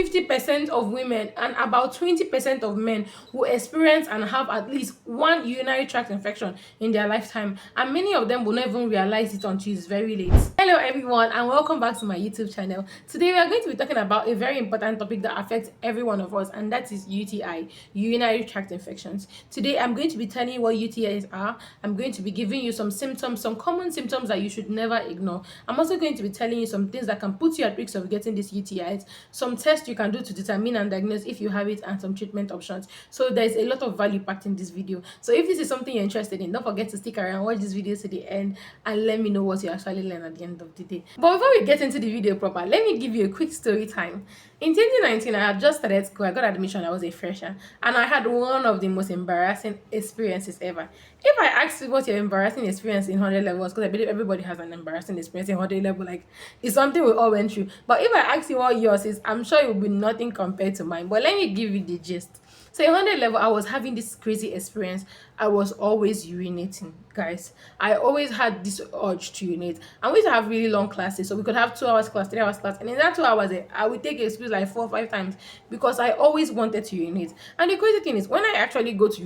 50% of women and about 20% of men will experience and have at least one urinary tract infection in their lifetime, and many of them will not even realize it until it's very late. Hello everyone, and welcome back to my YouTube channel. Today we are going to be talking about a very important topic that affects every one of us, and that is UTI, urinary tract infections. Today I'm going to be telling you what UTIs are. I'm going to be giving you some symptoms, some common symptoms that you should never ignore. I'm also going to be telling you some things that can put you at risk of getting these UTIs, some tests you can do to determine and diagnose if you have it, and some treatment options. So there's a lot of value packed in this video. So if this is something you're interested in, don't forget to stick around, watch this video to the end, and let me know what you actually learn at the end of the day. But before we get into the video proper, let me give you a quick story time. In 2019, I had just started school. I got admission. I was a fresher, and I had one of the most embarrassing experiences ever. If I asked you what your embarrassing experience in 100 level was, because I believe everybody has an embarrassing experience in 100 level, like it's something we all went through. But if I ask you what yours is, I'm sure it will be nothing compared to mine. But let me give you the gist. So in 100 level, I was having this crazy experience. I was always urinating, guys. I always had this urge to urinate. And we used to have really long classes. So we could have 2 hours class, 3 hours class. And in that 2 hours, I would take excuse like 4 or 5 times because I always wanted to urinate. And the crazy thing is, when I actually go to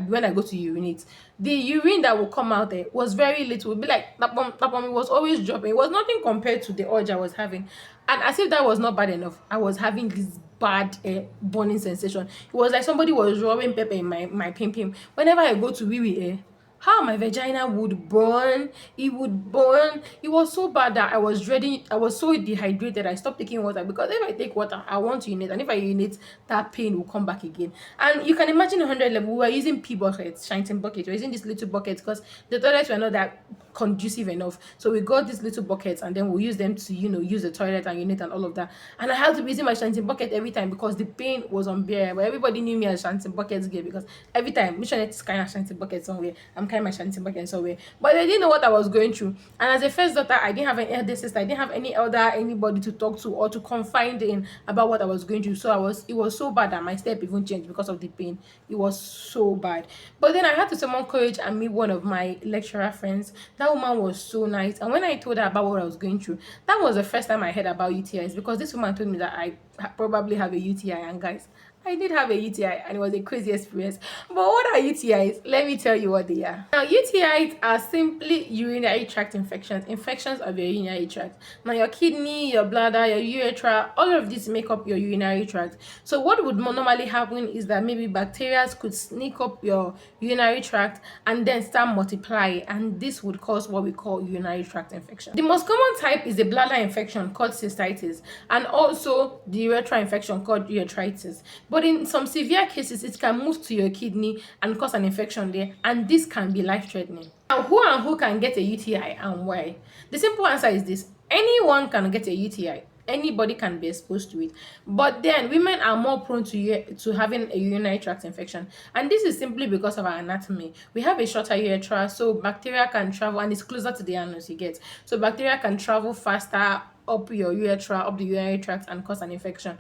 when I go to urinate, the urine that will come out there was very little. It would be like that one, it was always dropping. It was nothing compared to the urge I was having. And as if that was not bad enough, I was having this bad burning sensation. It was like somebody was rubbing pepper in my pim. Whenever I go to wee how my vagina would burn, it would burn. It was so bad that I was dreading. I was so dehydrated, I stopped taking water, because if I take water, I want to urinate, and if I urinate, that pain will come back again. And you can imagine 100 level, we were using pee buckets, shanting buckets. We were using these little buckets because the toilets were not that conducive enough. So we got these little buckets, and then we'll use them to, use the toilet and urinate and all of that. And I had to be using my shanting bucket every time because the pain was unbearable. Everybody knew me as shanting buckets girl, because every time mission is kind of shanting bucket somewhere, I'm carrying my shanting bucket somewhere. But they didn't know what I was going through. And as a first daughter, I didn't have an elder sister. I didn't have anybody to talk to or to confide in about what I was going through. So it was so bad that my step even changed because of the pain. It was so bad. But then I had to summon courage and meet one of my lecturer friends. That woman was so nice. And when I told her about what I was going through, that was the first time I heard about UTIs, because this woman told me that I probably have a UTI. And guys, I did have a UTI, and it was a crazy experience. But what are UTIs? Let me tell you what they are. Now, UTIs are simply urinary tract infections of your urinary tract. Now, your kidney, your bladder, your urethra, all of these make up your urinary tract. So what would normally happen is that maybe bacteria could sneak up your urinary tract and then start multiplying, and this would cause what we call urinary tract infection. The most common type is the bladder infection called cystitis, and also the urethra infection called urethritis. But in some severe cases, it can move to your kidney and cause an infection there, and this can be life-threatening. Now, who can get a UTI and why? The simple answer is this: anyone can get a UTI. Anybody can be exposed to it. But then women are more prone to having a urinary tract infection, and this is simply because of our anatomy. We have a shorter urethra, so bacteria can travel, and it's closer to the anus, you get. So bacteria can travel faster up your urethra, up the urinary tract, and cause an infection.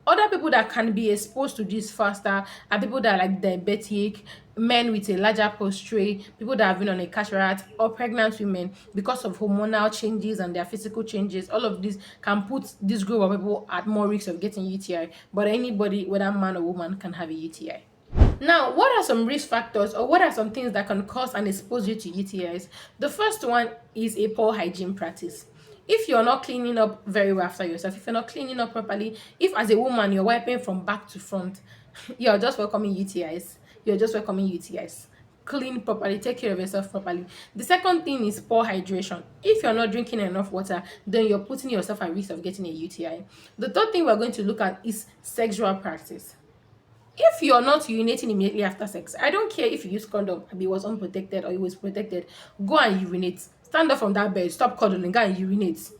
Other people that can be exposed to this faster are people that are like diabetic, men with a larger prostate, people that have been on a cataract, or pregnant women, because of hormonal changes and their physical changes. All of this can put this group of people at more risk of getting UTI. But anybody, whether man or woman, can have a UTI. Now, what are some risk factors, or what are some things that can cause and expose you to UTIs? The first one is a poor hygiene practice. If you're not cleaning up very well after yourself, if you're not cleaning up properly, if as a woman you're wiping from back to front, you're just welcoming UTIs. You're just welcoming UTIs. Clean properly, take care of yourself properly. The second thing is poor hydration. If you're not drinking enough water, then you're putting yourself at risk of getting a UTI. The third thing we're going to look at is sexual practice. If you're not urinating immediately after sex, I don't care if you use condom, maybe it was unprotected or it was protected, go and urinate. Stand up from that bed, stop cuddling, go and urinate,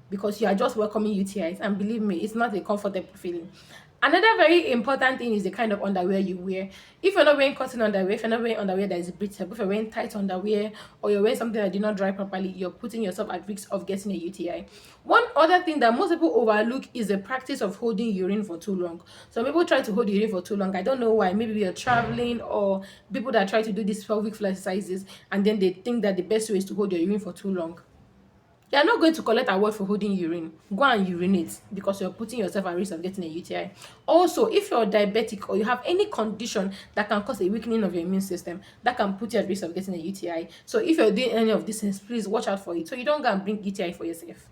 because you are just welcoming UTIs. And believe me, it's not a comfortable feeling. Another very important thing is the kind of underwear you wear. If you're not wearing cotton underwear, if you're not wearing underwear that is breathable, if you're wearing tight underwear, or you're wearing something that did not dry properly, you're putting yourself at risk of getting a UTI. One other thing that most people overlook is the practice of holding urine for too long. Some people try to hold urine for too long. I don't know why. Maybe you're traveling, or people that try to do these pelvic floor exercises, and then they think that the best way is to hold your urine for too long. You're not going to collect award for holding urine. Go and urinate because you're putting yourself at risk of getting a UTI. Also, if you're diabetic or you have any condition that can cause a weakening of your immune system, that can put you at risk of getting a UTI. So if you're doing any of these things, please watch out for it so you don't go and bring UTI for yourself.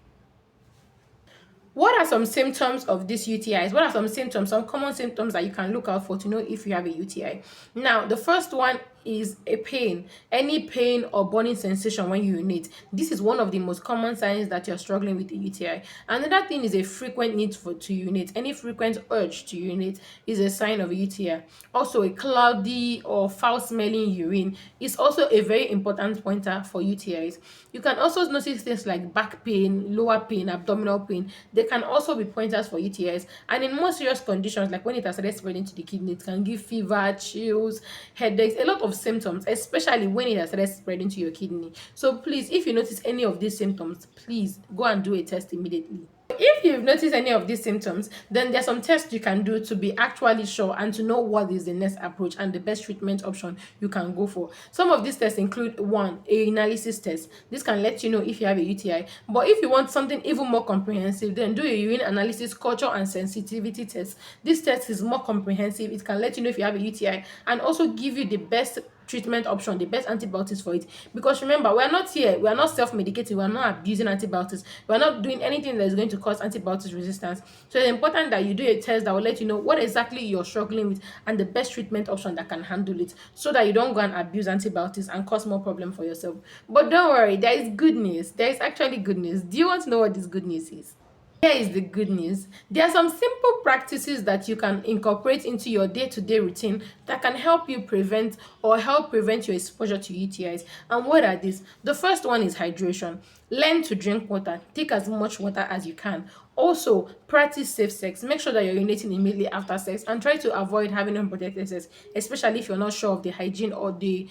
What are some symptoms of these UTIs? What are some symptoms, some common symptoms that you can look out for to know if you have a UTI? Now, the first one is a pain, any pain or burning sensation when you urinate. This is one of the most common signs that you're struggling with a UTI. Another thing is a frequent need to urinate. Any frequent urge to urinate is a sign of a UTI. Also, a cloudy or foul smelling urine is also a very important pointer for UTIs. You can also notice things like back pain, lower pain, abdominal pain. They can also be pointers for UTIs. And in more serious conditions, like when it has started spreading to the kidney, it can give fever, chills, headaches, a lot of symptoms, especially when it has started spreading to your kidney. So please, if you notice any of these symptoms, please go and do a test immediately. If you've noticed any of these symptoms, then there's some tests you can do to be actually sure and to know what is the next approach and the best treatment option you can go for. Some of these tests include one, a urinalysis test. This can let you know if you have a UTI. But if you want something even more comprehensive, then do a urine analysis, culture, and sensitivity test. This test is more comprehensive. It can let you know if you have a UTI and also give you the best treatment option, the best antibiotics for it. Because remember, we are not self-medicating, we are not abusing antibiotics, we are not doing anything that is going to cause antibiotics resistance. So it's important that you do a test that will let you know what exactly you're struggling with and the best treatment option that can handle it, so that you don't go and abuse antibiotics and cause more problem for yourself. But don't worry, there is good news. There is actually good news. Do you want to know what this good news is? Here is the good news. There are some simple practices that you can incorporate into your day-to-day routine that can help you prevent your exposure to UTIs. And what are these? The first one is hydration. Learn to drink water. Take as much water as you can. Also, practice safe sex. Make sure that you're urinating immediately after sex and try to avoid having unprotected sex, especially if you're not sure of the hygiene or the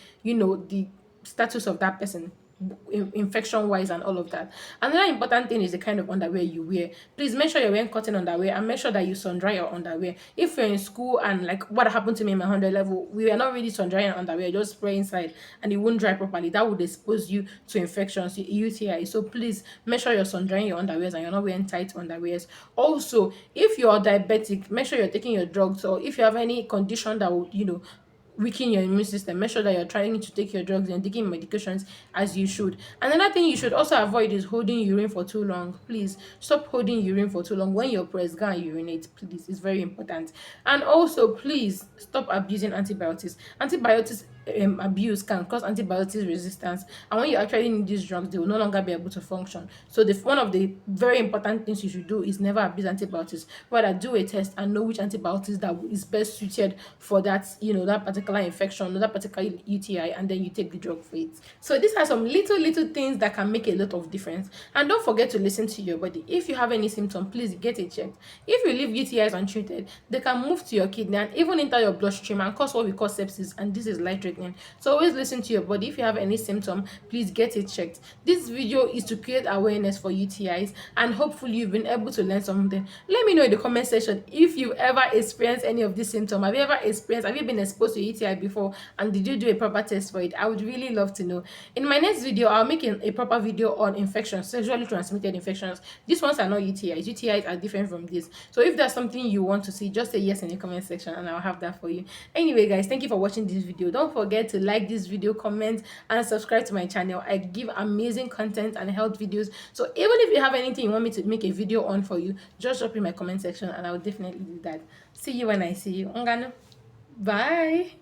status of that person, infection wise and all of that. Another important thing is the kind of underwear you wear. Please make sure you're wearing cotton underwear and make sure that you sun dry your underwear. If you're in school and like what happened to me in my 100 level, we were not really sun drying underwear, just spray inside and it won't dry properly. That would expose you to infections, UTI. So please make sure you're sun drying your underwears and you're not wearing tight underwears. Also, if you're diabetic, make sure you're taking your drugs, or if you have any condition that would weaken your immune system, make sure that you're trying to take your drugs and taking medications as you should. Another thing you should also avoid is holding urine for too long. Please stop holding urine for too long. When you're pressed, go and urinate, please. It's very important. And also, please stop abusing antibiotics. Antibiotics abuse can cause antibiotics resistance, and when you actually need these drugs, they will no longer be able to function. So one of the very important things you should do is never abuse antibiotics. Rather, do a test and know which antibiotics that is best suited for that particular infection or that particular UTI, and then you take the drug for it. So these are some little things that can make a lot of difference. And don't forget to listen to your body. If you have any symptom, please get it checked. If you leave UTIs untreated, they can move to your kidney and even enter your bloodstream and cause what we call sepsis, and this is life-threatening. So always listen to your body. If you have any symptom, please get it checked. This video is to create awareness for UTIs, and hopefully you've been able to learn something. Let me know in the comment section if you've ever experienced any of these symptoms. Have you been exposed to UTI before, and did you do a proper test for it? I would really love to know. In my next video, I'll make a proper video on infections, sexually transmitted infections. These ones are not UTIs. UTIs are different from this. So if there's something you want to see, just say yes in the comment section and I'll have that for you. Anyway, guys, thank you for watching this video. Don't forget to like this video, comment, and subscribe to my channel. I give amazing content and health videos. So even if you have anything you want me to make a video on for you, just drop in my comment section and I will definitely do that. See you when I see you. Bye.